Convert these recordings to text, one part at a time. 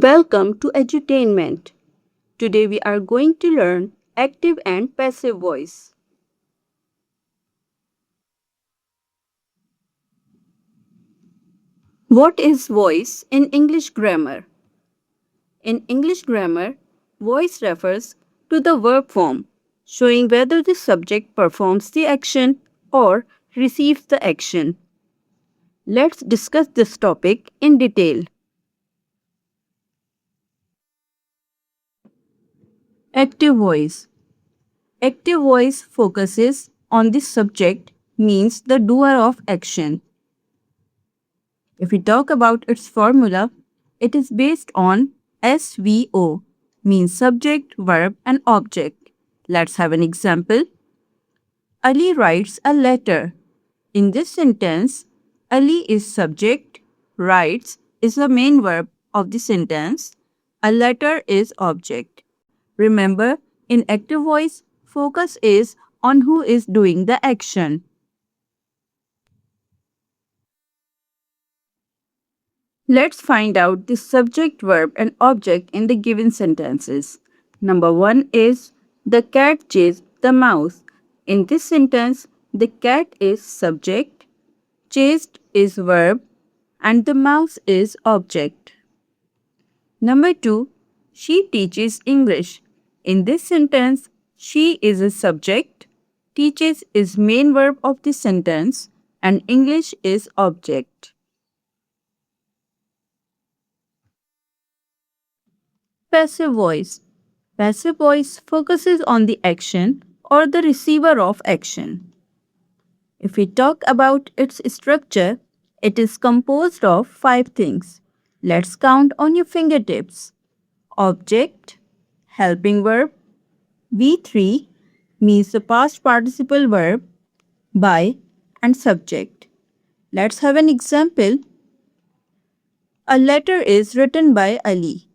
Welcome to Edutainment. Today we are going to learn active and passive voice. What is voice in English grammar? In English grammar, voice refers to the verb form, showing whether the subject performs the action or receives the action. Let's discuss this topic in detail. Active voice. Active voice focuses on the subject, means the doer of action. If we talk about its formula, it is based on SVO, means subject, verb, and object. Let's have an example. Ali writes a letter. In this sentence, Ali is subject, writes is the main verb of the sentence, a letter is object. Remember, in active voice, focus is on who is doing the action. Let's find out the subject, verb, and object in the given sentences. Number 1 is the cat chased the mouse. In this sentence, the cat is subject, chased is verb, and the mouse is object. Number 2, she teaches English. In this sentence, she is a subject, teaches is main verb of the sentence, and English is object. Passive voice. Passive voice focuses on the action or the receiver of action. If we talk about its structure, it is composed of 5 things. Let's count on your fingertips. Object, helping verb, V3 means the past participle verb, by, and subject. Let's have an example. A letter is written by Ali.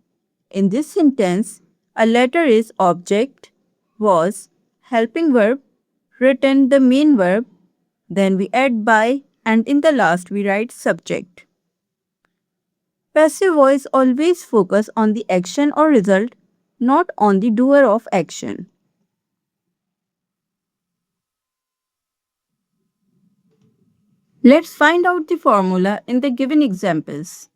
In this sentence, a letter is object, was, helping verb, written the main verb, then we add by, and in the last we write subject. Passive voice always focus on the action or result, not on the doer of action. Let's find out the formula in the given examples.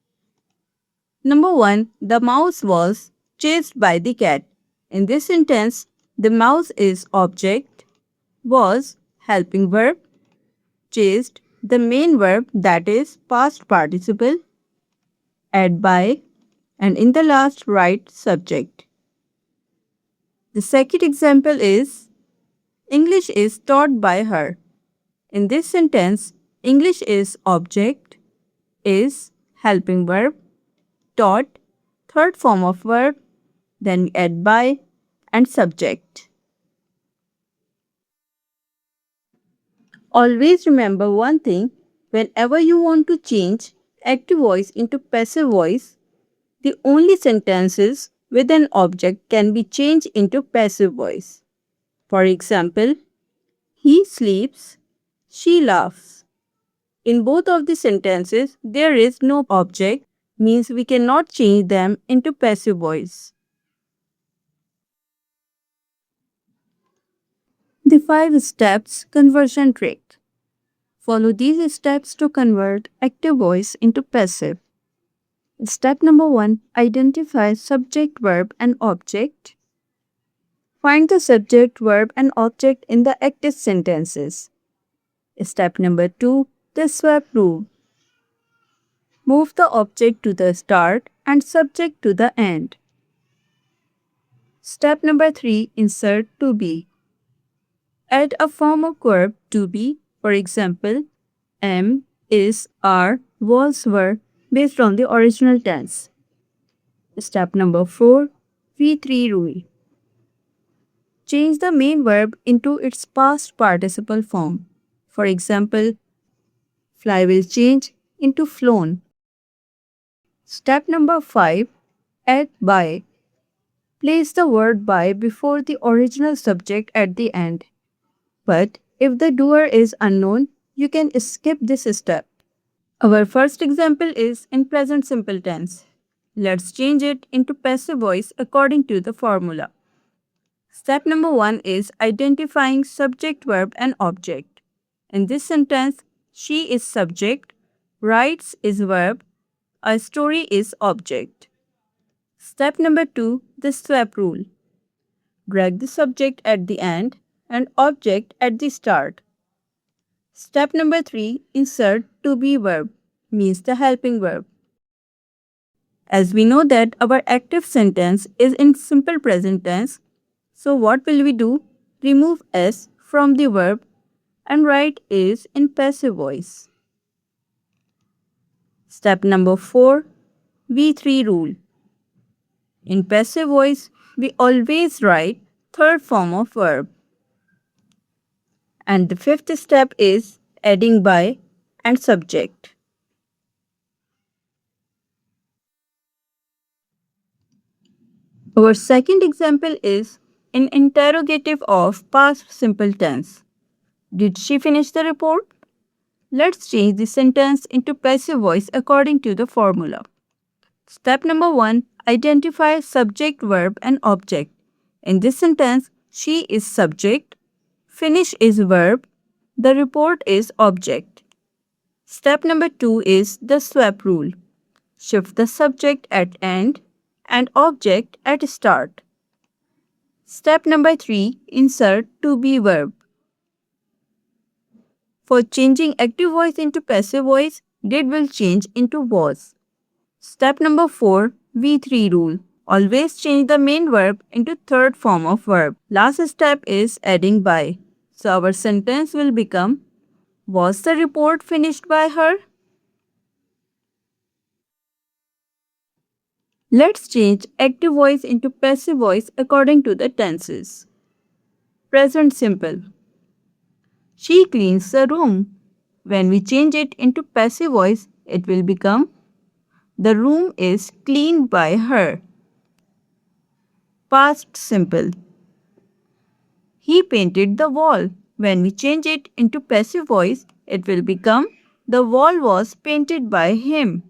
Number 1, the mouse was chased by the cat. In this sentence, the mouse is object, was, helping verb, chased, the main verb that is past participle, add by, and in the last write subject. The second example is English is taught by her. In this sentence, English is object, is, helping verb, taught, third form of verb, then we add by, and subject. Always remember one thing, whenever you want to change active voice into passive voice, the only sentences with an object can be changed into passive voice. For example, he sleeps, she laughs. In both of the sentences, there is no object, means we cannot change them into passive voice. The 5 steps conversion trick. Follow these steps to convert active voice into passive. Step number 1, identify subject, verb, and object. Find the subject, verb, and object in the active sentences. Step number 2, the swap rule. Move the object to the start and subject to the end. Step number 3, insert to be. Add a form of verb to be, for example, am, is, are, was, were, based on the original tense. Step number 4, V3 rule. Change the main verb into its past participle form. For example, fly will change into flown. Step number 5, add by. Place the word by before the original subject at the end. But if the doer is unknown, you can skip this step. Our first example is in present simple tense. Let's change it into passive voice according to the formula. Step number 1 is identifying subject, verb, and object. In this sentence, she is subject, writes is verb, a story is object. Step number 2, the swap rule. Drag the subject at the end and object at the start. Step number 3, insert to be verb, means the helping verb. As we know that our active sentence is in simple present tense, so what will we do? Remove s from the verb and write is in passive voice. Step number 4, V3 rule. In passive voice, we always write third form of verb. And the fifth step is adding by and subject. Our second example is in interrogative of past simple tense. Did she finish the report? Let's change the sentence into passive voice according to the formula. Step number 1, identify subject, verb, and object. In this sentence, she is subject, finish is verb, the report is object. Step number 2 is the swap rule. Shift the subject at end and object at start. Step number 3, insert to be verb. For changing active voice into passive voice, did will change into was. Step number 4, V3 rule. Always change the main verb into third form of verb. Last step is adding by. So our sentence will become, was the report finished by her? Let's change active voice into passive voice according to the tenses. Present simple. She cleans the room. When we change it into passive voice, it will become, the room is cleaned by her. Past simple. He painted the wall. When we change it into passive voice, it will become, the wall was painted by him.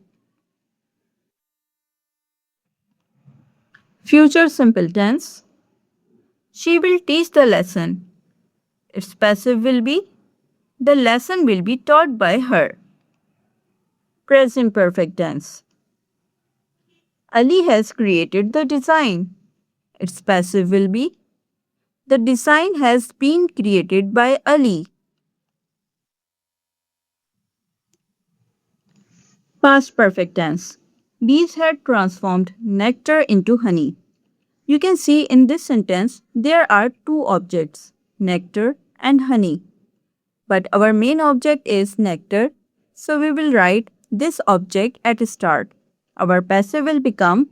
Future simple tense. She will teach the lesson. Its passive will be, the lesson will be taught by her. Present perfect tense. Ali has created the design. Its passive will be, the design has been created by Ali. Past perfect tense. Bees had transformed nectar into honey. You can see in this sentence there are two objects, nectar and honey. But our main object is nectar, so we will write this object at start. Our passive will become,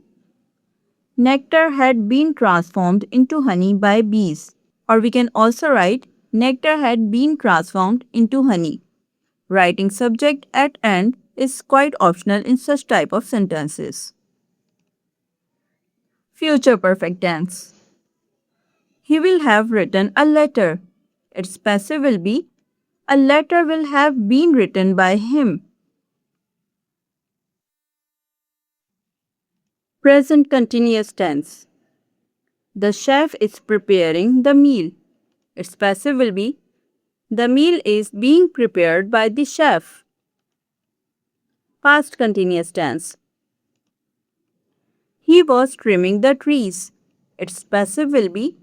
nectar had been transformed into honey by bees. Or we can also write, nectar had been transformed into honey. Writing subject at end is quite optional in such type of sentences. Future perfect tense. He will have written a letter. Its passive will be, a letter will have been written by him. Present continuous tense. The chef is preparing the meal. Its passive will be, the meal is being prepared by the chef. Past continuous tense. He was trimming the trees. Its passive will be,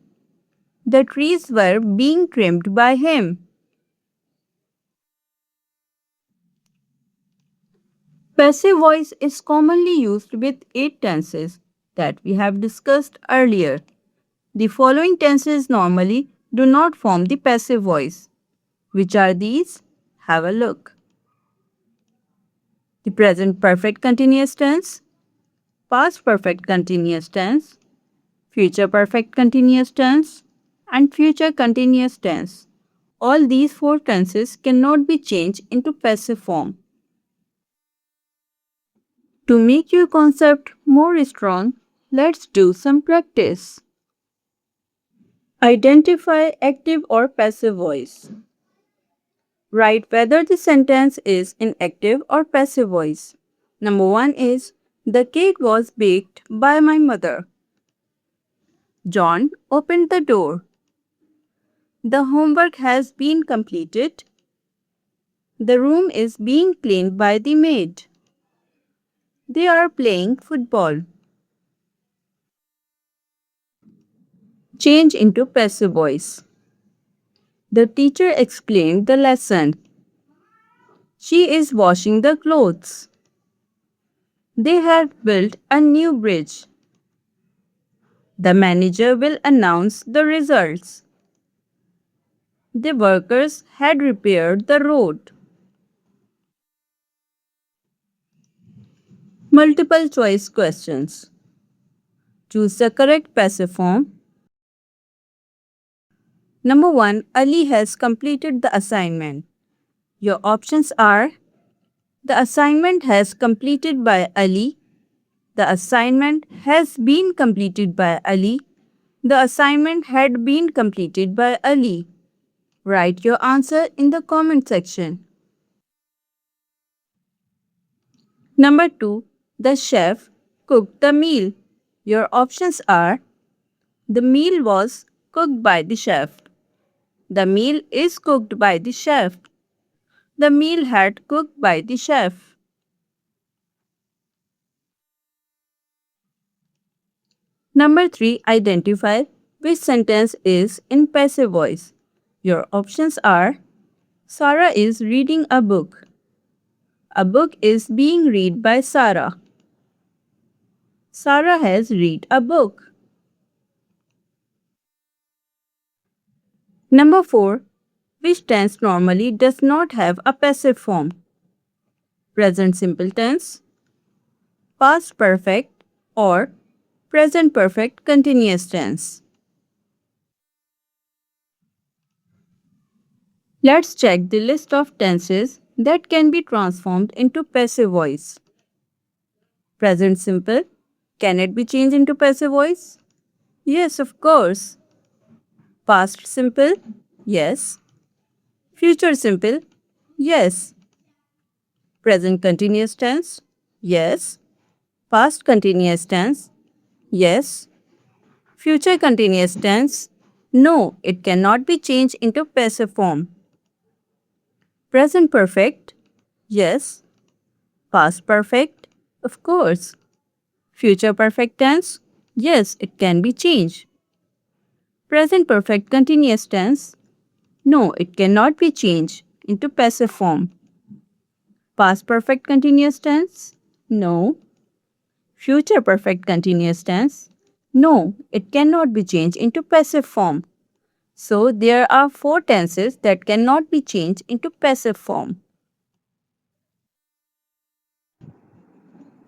the trees were being trimmed by him. Passive voice is commonly used with 8 tenses that we have discussed earlier. The following tenses normally do not form the passive voice. Which are these? Have a look. The present perfect continuous tense, past perfect continuous tense, future perfect continuous tense, and future continuous tense. All these 4 tenses cannot be changed into passive form. To make your concept more strong, let's do some practice. Identify active or passive voice. Write whether the sentence is in active or passive voice. Number 1 is, The cake was baked by my mother. John opened the door. The homework has been completed. The room is being cleaned by the maid. They are playing football. Change into passive voice. The teacher explained the lesson. She is washing the clothes. They have built a new bridge. The manager will announce the results. The workers had repaired the road. Multiple choice questions. Choose the correct passive form. Number 1. Ali has completed the assignment. Your options are: the assignment has completed by Ali. The assignment has been completed by Ali. The assignment had been completed by Ali. Write your answer in the comment section. Number 2. The chef cooked the meal. Your options are: the meal was cooked by the chef. The meal is cooked by the chef. The meal had cooked by the chef. Number 3. Identify which sentence is in passive voice. Your options are: Sarah is reading a book. A book is being read by Sarah. Sarah has read a book. Number 4. Which tense normally does not have a passive form? Present simple tense, past perfect, or present perfect continuous tense. Let's check the list of tenses that can be transformed into passive voice. Present simple. Can it be changed into passive voice? Yes, of course. Past simple? Yes. Future simple? Yes. Present continuous tense? Yes. Past continuous tense? Yes. Future continuous tense? No, it cannot be changed into passive form. Present perfect? Yes. Past perfect? Of course. Future perfect tense? Yes, it can be changed. Present perfect continuous tense? No, it cannot be changed into passive form. Past perfect continuous tense? No. Future perfect continuous tense? No, it cannot be changed into passive form. So there are 4 tenses that cannot be changed into passive form.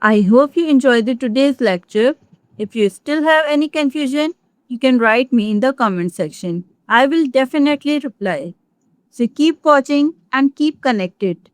I hope you enjoyed today's lecture. If you still have any confusion, you can write me in the comment section. I will definitely reply. So keep watching and keep connected.